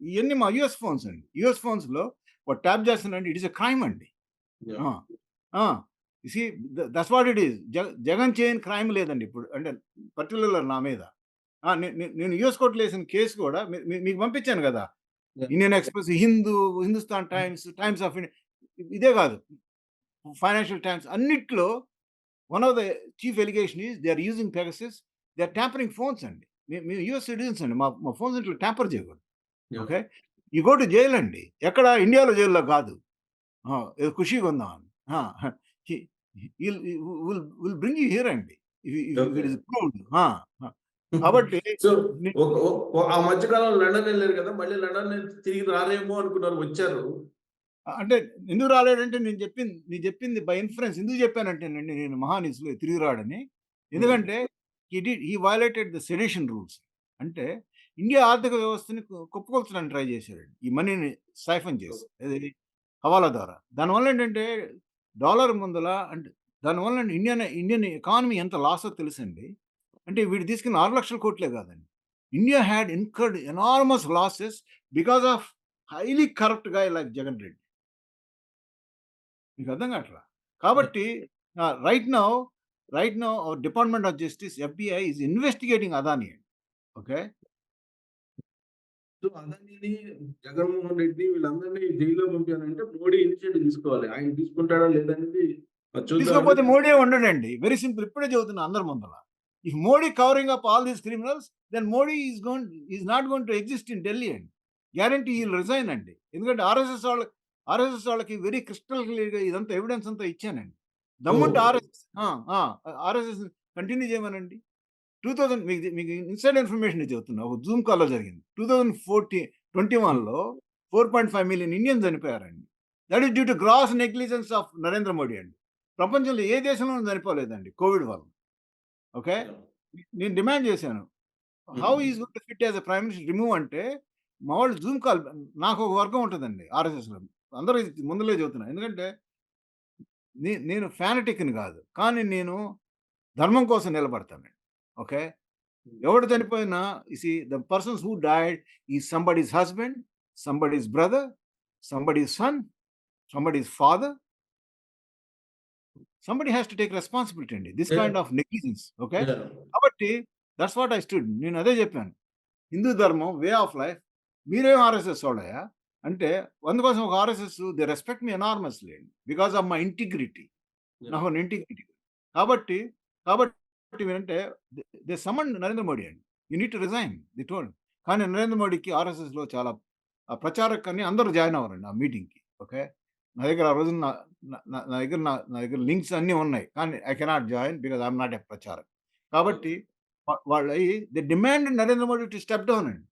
ఇయన్నీ మా యూఎస్ ఫోన్స్ అండి. యూఎస్ ఫోన్స్‌లో వాడు ట్యాప్ చేస్తున్నాడంటే ఇట్ ఈస్ ఎ క్రైమ్ అండి. యాహ్! ఆ! ఆ! You see that's what it is. Jagan చేయని క్రైమ్ లేదండి ఇప్పుడు. అంటే పర్టిక్యులర్ నా మీద. నేను యూఎస్ కోర్ట్‌లో ఏసిన కేస్ కూడా మీకు పంపించాను గదా! Yeah! Indian Express, Hindustan Times, Times of India ఇదే కాదు. ఫైనాన్షియల్ టైమ్స్ అన్నిట్లో one of the chief allegation is they are using Pegasus. They are tampering phones అండి. మేము యూఎస్ సిటిజన్స్ అండి. మా ఫోన్స్ ఇట్లా ట్యాంపర్ చేయకూడదు. Yeah! Okay. You go to jail అండి. ఎక్కడ ఇండియాలో జైల్‌లో కాదు. ఏదో ఖుషీగా ఉందామని. ఆ! He will will bring you here అండి. If okay. It is proved. ఆ! ఆ! కాబట్టి సో, నే ఒక ఆ మధ్య కాలంలో లండన్ ఎళ్లారు కదా! మళ్ళీ లండన్ నుంచి తిరిగి రారేమో అనుకున్నారు వచ్చారు. అంటే ఎందుకు రాలేడంటే నేను చెప్పింది బై ఇన్ఫరెన్స్ ఎందుకు చెప్పానంటేనండి నేను మహానిస్‌లో తిరిగి రాడని. హ్మ్. ఎందుకంటే హి వయలేటెడ్ ద సెడిషన్ రూల్స్. అంటే ఇండియా ఆర్థిక వ్యవస్థని కుప్పకూల్చడానికి ట్రై చేశాడండి. ఈ మనీని సైఫన్ చేసి. ఏది హవాలా ద్వారా. దానివల్ల ఏంటంటే డాలర్ ముందల అంటే దానివల్ల ఇండియన్ ఇండియన్ ఎకానమీ ఎంత లాసో తెలుసండి. అంటే వీడు తీసుకున్న 6,00,000 కాదండి. India had incurred enormous losses because of highly corrupt guy like Jagan Reddy. మీకు అర్థం కావట్లా. యాహ్! కాబట్టి right now our department of justice FBI is investigating Adani. Okay. So, అదానిని, జగన్మోహన్ రెడ్డి వీళ్ళందరిని జైల్‌లో పంపాలంటే మోడీ ఇనిషియేటివ్ తీసుకోవాలి. ఆయన తీసుకుంటాడా లేదా అనేది చూద్దామండి. తీసుకోకపోతే మోడీ ఉండడండి. Very simple. ఇప్పుడే చెబుతున్నా అందరి ముందల. If Modi covering up all these criminals then Modi is not going to exist in Delhi అండి. గ్యారంటీ హి విల్ రిజైన్ అండి. ఎందుకంటే ఆర్ఎస్ఎస్ వాళ్ళకి వెరీ క్రిస్టల్ క్లియర్‌గా ఇదంతా ఎవిడెన్స్ అంతా ఇచ్చానండి. దమ్ముంటే ఓహ్! ఆర్ఎస్ఎస్ ఆ! ఆ! ఆర్ఎస్ఎస్ కంటిన్యూ చేయమనండి. 2000 మీకు ఇన్సైడ్ ఇన్ఫర్మేషన్ చెబుతున్నా. ఒక జూమ్ కాల్‌లో జరిగింది. 2021లో 4.5 మిలియన్ ఇండియన్స్ చనిపోయారండి. That is due to gross negligence of Narendra Modi అండి. ప్రపంచంలో ఏ దేశంలోనూ చనిపోలేదండి కోవిడ్ వల్ల. ఓకే. యాహ్! నేను డిమాండ్ చేశాను. How hmm. Is going to fit as a prime minister remove అంటే మా వాళ్ళు జూమ్ కాల్ నాకు ఒక వర్గం ఉంటదండి ఆర్ఎస్ఎస్‌లో. అందరూ ఇది ముందులే చెబుతున్నా. ఎందుకంటే నేను ఫానటిక్‌ని కాదు. కానీ నేను ధర్మం కోసం నిలబడతానండి. ఓకే. హ్మ్. ఎవడు చనిపోయినా the persons who died is somebody's husband, somebody's brother, somebody's son, somebody's father. Somebody has to take responsibility అండి. This yeah! Kind of negligence. Okay. Yeah! కాబట్టి దట్స్ వాట్ ఐ స్టూడ్. నేను అదే చెప్పాను. హిందూ ధర్మం, way of life. మీరేం RSS వాళ్ళయ్యా? అంటే అందుకోసం ఒక RSS they respect me enormously because of my integrity. Yeah! నాకు ఇంటిగ్రిటీ. కాబట్టి కాబట్టి ఏంటంటే దే సమండ్ నరేంద్ర మోడీ అండి. You need to resign they told. కానీ నరేంద్ర మోడీకి ఆర్ఎస్ఎస్‌లో చాలా ప్రచారకని అందరూ జాయిన్ అవ్వరండి ఆ మీటింగ్‌కి. ఓకే. నా దగ్గర ఆ రోజున నా నా నా నా దగ్గర లింక్స్ అన్నీ ఉన్నాయి. కానీ I cannot join because I am not a pracharak. కాబట్టి okay. They demand Narendra Modi to step down అండి.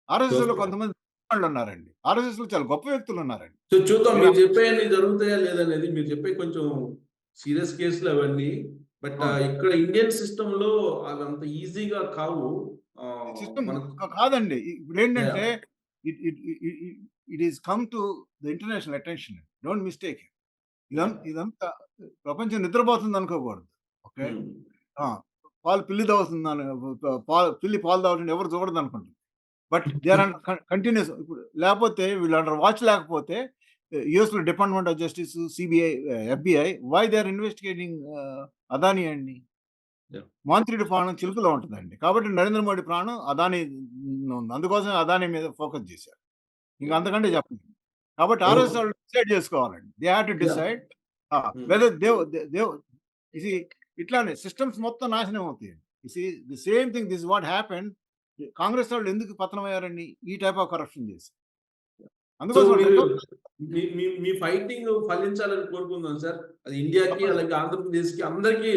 ఆర్ఎస్ఎస్‌లో ఓకే. కొంతమంది వాళ్ళున్నారండి. ఆర్ఎస్ఎస్‌లో చాలా గొప్ప వ్యక్తులున్నారండి. సో చూద్దాం మీరు మీరు చెప్పేయన్నీ జరుగుతాయా లేదనేది. మీరు చెప్పేయి కొంచెం సీరియస్ కేసులు అవన్నీ. బట్ అవును. ఇక్కడ ఇండియన్ సిస్టమ్‌లో అవి అంత ఈజీగా కావు. సిస్టమ్ మనకు కాదండి. ఇప్పుడేంటంటే yeah! It it E E it is come to the international attention. Don't mistake it. Yeah! ఇదంతా ప్రపంచం నిద్రపోతుందనుకోకూడదు. ఓకే. హ్మ్. ఆ! పాలు పిల్లి తాగుతుందని పిల్లి పాలు తాగుతుంటే ఎవరు చూడదనుకుంటుంది. But they are under continuous ఇప్పుడు లేపోతే వీళ్ళు అండర్ వాచ్ లేకపోతే యూఎస్‌లో department of justice, CBI, FBI why they are investigating Adani అండి. యాహ్! మంత్రుడి ప్రాణం చిలుకలో ఉంటదండి. కాబట్టి నరేంద్ర మోడీ ప్రాణం అదానీ ఉంది. అందుకోసమే అదానీ మీద ఫోకస్ జేశారు. ఇంక యాహ్! అంతకంటే చెప్పలేం. కాబట్టి ఓకే. ఆర్ఎస్ వాళ్ళు డిసైడ్ చేసుకోవాలండి. They have to yeah! Decide hmm. Whether they you see ఇట్లానే సిస్టమ్స్ మొత్తం నాశనం అవుతాయండి. You see the same thing this what happened Congress వాళ్ళు ఎందుకు పతనమయ్యారండి? ఈ టైప్ ఆఫ్ కరప్షన్ చేసి. సో అందుకోసం మీరు రికవర్ మీ మీ మీ ఫైటింగ్ ఫలించాలని కోరుకుందాం సార్. అది ఇండియాకి, తప్పని అలాగే ఆంధ్రప్రదేశ్‌కి అందరికీ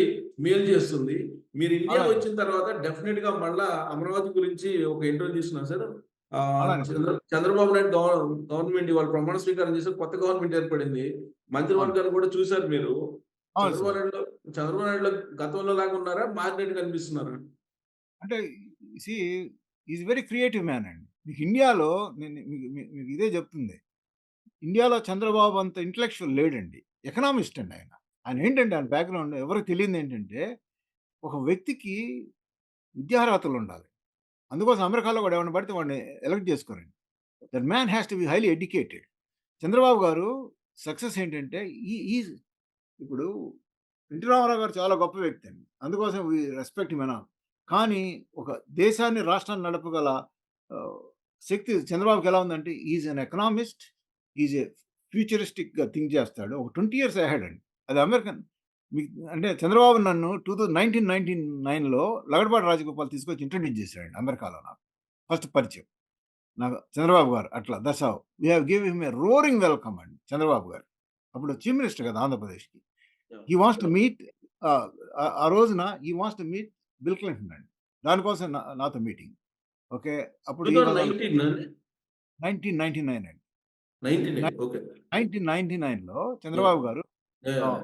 మేలు చేస్తుంది. మీరు ఇండియా అలానే, వచ్చిన తర్వాత డెఫినిట్‌గా మళ్ళా అమరావతి గురించి ఒక ఇంటర్వ్యూ తీసుకున్నాను సార్. అలానే. చంద్రబాబు నాయుడు గవర్నమెంట్ ఇవాళ ప్రమాణ స్వీకారం చేశారు. కొత్త గవర్నమెంట్ ఏర్పడింది. అవును. మంత్రివర్గాన్ని కూడా చూసారు మీరు. అవును చంద్రబాబు సార్. నాయుడులో చంద్రబాబు నాయుడులో గతంలో లాగా ఉన్నారా? మారినట్టు కనిపిస్తున్నారా? అంటే see is very creative man అండి. మీకు ఇండియాలో నేను మీకు ఇదే చెప్తుంది. ఇండియాలో చంద్రబాబు అంత ఇంటలెక్చువల్ లేడండి. ఎకనామిస్ట్ అండి ఆయన. ఆయన ఏంటంటే ఆయన బ్యాక్‌గ్రౌండ్ ఎవరికీ తెలియనిదేంటంటే, ఒక వ్యక్తికి విద్యార్హతలుండాలి. అందుకోసం అమెరికాలో వాడు ఎవరిని పడితే వాడిని ఎలక్ట్ చేసుకోరండి. That man has to be highly educated. Chandrababu garu success ఏంటంటే ఈజ్ ఇప్పుడు ఎన్టీ రామారావు గారు చాలా గొప్ప వ్యక్తి అండి. అందుకోసం వి రెస్పెక్ట్ హిమ్ ఎనఫ్. కానీ ఒక దేశాన్ని, రాష్ట్రాన్ని నడపగల ఆహ్, శక్తి చంద్రబాబుకి ఎలా ఉందంటే is an economist. Is a ఫ్యూచరిస్టిక్‌గా థింక్ చేస్తాడు. ఒక 20 ఇయర్స్ అహెడ్ అండి. అది అమెరికన్ మీకు అంటే చంద్రబాబు నన్ను 1999లో లగడపాటి రాజగోపాల్ తీసుకొచ్చి ఇంట్రొడ్యూస్ చేశాడండి అమెరికాలో నాకు. ఫస్ట్ పరిచయం. నాకు చంద్రబాబు గారు అట్లా that's how. We have give him a roaring welcome అండి చంద్రబాబు గారు. అప్పుడు చీఫ్ మినిస్టర్ కదా ఆంధ్రప్రదేశ్‌కి. Yeah! He wants to yeah! Meet ah, ఆ రోజున he wants to meet Bill Clinton అండి. దానికోసం నాతో మీటింగ్. ఓకే. అప్పుడు హి వాస్ ఆన్ 2019 అండి? 1999 అండి. నై 99 ఓకే. 1999లో యాహ్! చంద్రబాబు గారు యాహ్! ఆహ్,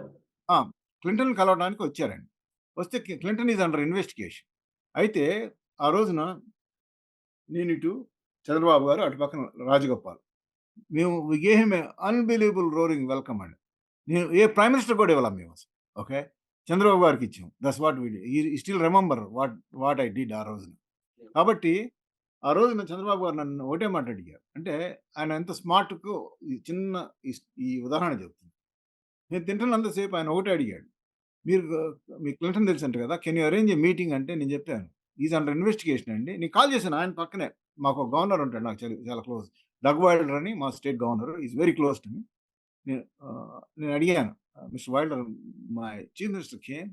ఆ! క్లింటన్‌ని కలవడానికి వచ్చారండి. వస్తే క్లింటన్ ఈస్ అండర్ ఇన్వెస్టిగేషన్. అయితే ఆ రోజున నేనిటు చంద్రబాబు గారు, అటు పక్కన Rajagopal. We gave him a unbelievable roaring welcome అండి. నేను ఏ ప్రైమ్ మినిస్టర్ కూడా ఇవ్వలా మేమసలు. ఓకే. చంద్రబాబు గారికిచ్చాం. That's what we did. He still remember what I did ఆ రోజున. కాబట్టి ఆ రోజున చంద్రబాబు గారు నన్ను ఒకటే మాట అడిగారు. అంటే ఆయన ఎంత స్మార్ట్‌కో ఈ చిన్న ఈ ఉదాహరణ చెప్తున్నా. నేను తింటున్నంత సేపు ఆయన ఒకటే అడిగాడు. మీరు మీకు క్లింటన్ తెలుసంట కదా! Can you arrange a meeting అంటే నేను చెప్పాను. ఈస్ అండర్ ఇన్వెస్టిగేషన్ అండి. నేను కాల్ చేశాను ఆయన పక్కనే. మాకు ఒక గవర్నర్ ఉంటాడు నాకు చాలా క్లోజ్. డగ్ వైల్డర్ అని మా state governor. Is very close to me. నేను అడిగాను. Mr Wilder my chief minister came.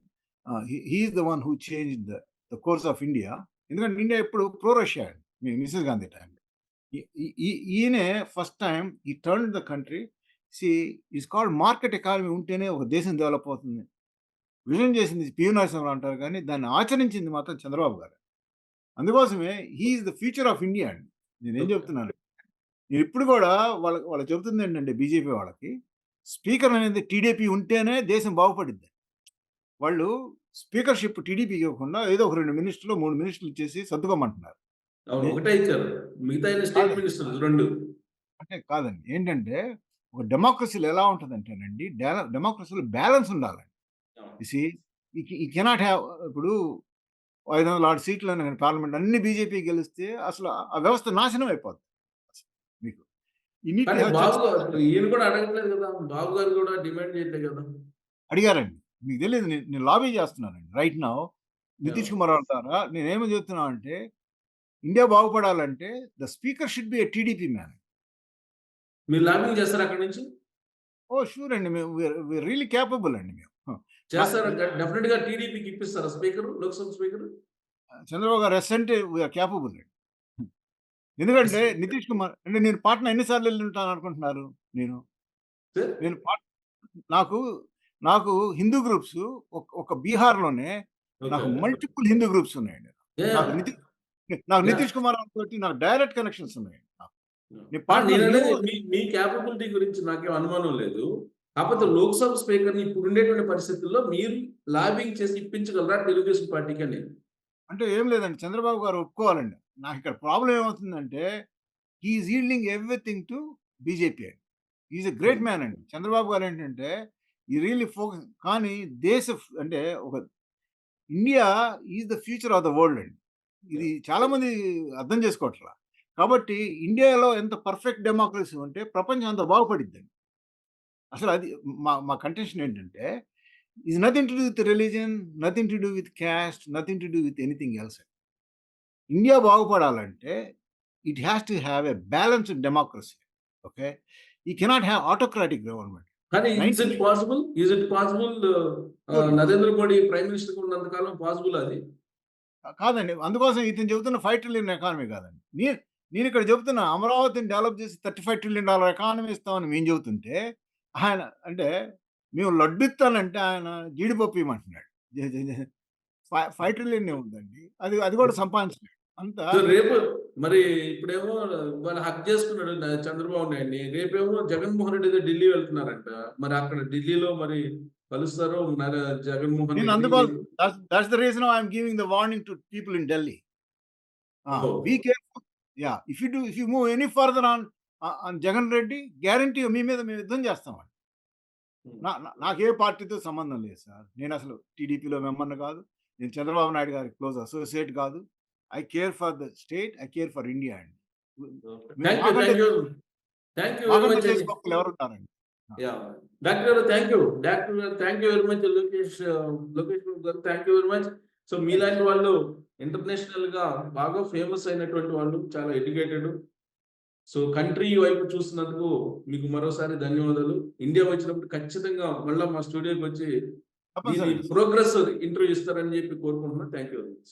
He is the one who changed the course of India. ఎందుకంటే ఇండియా ఎప్పుడు ప్రో రష్యా అండి. మీ మిసెస్ గాంధీ టైమ్‌లో. ఈ ఈ ఈ ఈయనే first time he turned the country. See it's called market economy ఉంటేనే ఒక దేశం డెవలప్ అవుతుంది. విజన్ చేసింది పివి నరసింహరావు అంటారు కానీ, దాన్ని ఆచరించింది మాత్రం చంద్రబాబు గారే. అందుకోసమే హి is the future of India అండి. నేనేం ఓకే. చెప్తున్నాను, నేనిప్పుడు గూడా వాళ్ళకి చెప్తుందేంటంటే బీజేపీ వాళ్ళకి, స్పీకర్ అనేది టీడీపీ ఉంటేనే దేశం బాగుపడిద్ది. వాళ్ళు స్పీకర్‌షిప్ టీడీపీకి ఇవ్వకుండా ఏదో ఒక 2 మినిస్టర్‌లో, 3 మినిస్టర్‌లు ఇచ్చేసి సర్దుకోమంటున్నారు. అవును. నే ఒకటే ఇచ్చారు. మిగతాయన్ని స్టేట్ కాదండి. మినిస్టర్స్ 2. అంటే కాదండి. ఏంటంటే, ఒక డెమోక్రసీలో ఎలా ఉంటదంటేనండి, డెమోక్రసీలో బ్యాలన్స్ ఉండాలండి. అవును. You see you cannot have ఇప్పుడు 506 సీట్లని పార్లమెంట్ అన్ని బీజేపీ గెలిస్తే అసలు ఆ వ్యవస్థ నాశనం అయిపోద్ది. మీకు. యూ నీడ్ టు కానీ హావ్ బాబు చెక్స్ గారు ఇప్పుడు ఈయన కూడా అడగట్లేదు కదా! బాబు గారు కూడా డిమాండ్ చేయట్లేదు కదా! అడిగారండి. మీకు తెలీదు నేను లాబీ చేస్తున్నానండి. Right now yeah! Nitish Kumar గారి ద్వారా నేనేమి చెప్తున్నానంటే, ఇండియా బాగుపడాలంటే the speaker should be a TDP man. మీరు లాబింగ్ చేస్తారా అక్కడి నుంచి? ఓహ్! షూర్ అండి. మేము వి ఆర్ రియల్లీ కేపబుల్ అండి మేము. నా చేస్తారా? డెఫినిట్‌గా టీడీపీకి ఇప్పిస్తారా స్పీకరు? లోక్‌సభ స్పీకరు? చంద్రబాబు గారు యెస్ అంటే వి ఆర్ కేపబుల్ అండి. ఎందుకంటే ఎస్ నితీష్ కుమార్ అంటే నేను పాట్నా ఎన్ని సార్లు ఎళ్ళుంటాననుకుంటున్నారు నేను? సార్? నేను పాట్ నాకు నాకు హిందూ గ్రూప్స్ ఒక బీహార్‌లోనే ఓకే. నాకు మల్టిపుల్ హిందూ గ్రూప్స్ ఉన్నాయండి. నాకు యాహ్! యాహ్! నితీష్ కుమార్ తోటి నాకు డైరెక్ట్ కనెక్షన్స్ ఉన్నాయండి. నేను ఆ! పార్ట్నర్ నేననేది మీ కేపబిలిటీ గురించి నాకేం అనుమానం లేదు. కాపోతే లోక్‌సభ స్పీకర్‌ని ఇప్పుడుండేటువంటి పరిస్థితుల్లో మీరు లాబింగ్ చేసి ఇప్పించగలరా తెలుగుదేశం పార్టీకని? అంటే ఏం లేదండి. చంద్రబాబు గారు ఒప్పుకోవాలండి. నాకిక్కడ ప్రాబ్లమ్ ఏమవుతుందంటే, he is yielding everything to BJP అండి. హి ఈస్ ఎ గ్రేట్ హ్మ్. మ్యాన్ అండి. చంద్రబాబు గారేంటంటే, ఈ రియల్లీ కానీ దేశ అంటే ఒక India is the future of the world అండి. ఇది యాహ్! చాలా మంది అర్థం చేసుకోవట్లా. కాబట్టి ఇండియాలో ఎంత పర్ఫెక్ట్ డెమోక్రసీ ఉంటే ప్రపంచం అంత బాగుపడిద్దండి. అసలు అది మా కంటెన్షన్ ఏంటంటే, is nothing to do with religion, nothing to do with caste, nothing to do with anything else. India బాగుపడాలంటే it has to have a balanced democracy. Okay. You cannot have autocratic government. కానీ is 90 it possible? Is it possible sure. Narendra Modi prime మినిస్టర్‌గా ఉన్నంత కాలం పాసిబులా అది? కాదండి. అందుకోసం ఇతను చెబుతున్న 5 trillion economy కాదండి. నేనిక్కడ చెబుతున్నా అమరావతిని డెవలప్ చేసి $35 ట్రిలియన్ ఎకానమీ ఇస్తామని మేము చెబుతుంటే, ఆయన అంటే మేము లడ్డు ఇత్తానంటే ఆయన జీడిపప్పు ఇయ్యమంటున్నాడు. జ జ జ 5 ట్రిలియన్ ఏముందండి. అది అది కూడా సంపాదించలేడు. అంతా సో రేపు మరి ఇప్పుడేమో ఇవాళ హగ్ చేసుకున్నాడు చంద్రబాబు నాయుడిని. రేపేమో జగన్మోహన్ రెడ్డి ఏదో ఢిల్లీ వెళ్తున్నారంట. మరి అక్కడ ఢిల్లీలో మరి కలుస్తారో జగన్మోహన్ నేను రెడ్డి అందుకోసం that's the reason I am giving the warning to people in Delhi. Oh! Be careful. Yeah! If you move any further on Jagan Reddy guarantee మీ మీద మేము యుద్ధం చేస్తామండి. హ్మ్. నాకే పార్టీతో సంబంధం లేదు సార్. నేనసలు టీడీపీలో మెంబర్‌ని కాదు. నేను చంద్రబాబు నాయుడు గారికి క్లోజ్ అసోసియేట్ కాదు. I care for the state. I care for India అండి. ఓకే. మేము థాంక్ యూ వెరీ మాకంటే మచ్ దేశ అండి. భక్తులు ఎవరుంటారండి. ఆ! Yeah! Doctor garu thank you. Doctor garu thank you very much Lokesh Babu garu thank you very much. So thank you మీలాంటి సార్. వాళ్ళు ఇంటర్నేషనల్‌గా బాగా ఫేమస్ అయినటువంటి వాళ్ళు. చాలా ఎడ్యుకేటెడ్. సో కంట్రీ వైపు చూస్తున్నందుకు మీకు మరోసారి ధన్యవాదాలు. ఇండియా వచ్చినప్పుడు ఖచ్చితంగా మళ్ళా మా స్టూడియోకొచ్చి దీని తప్పనిసరిగా సార్. ప్రోగ్రెస్ ఇంటర్వ్యూ ఇస్తారని చెప్పి కోరుకుంటున్నాను. Thank you very much.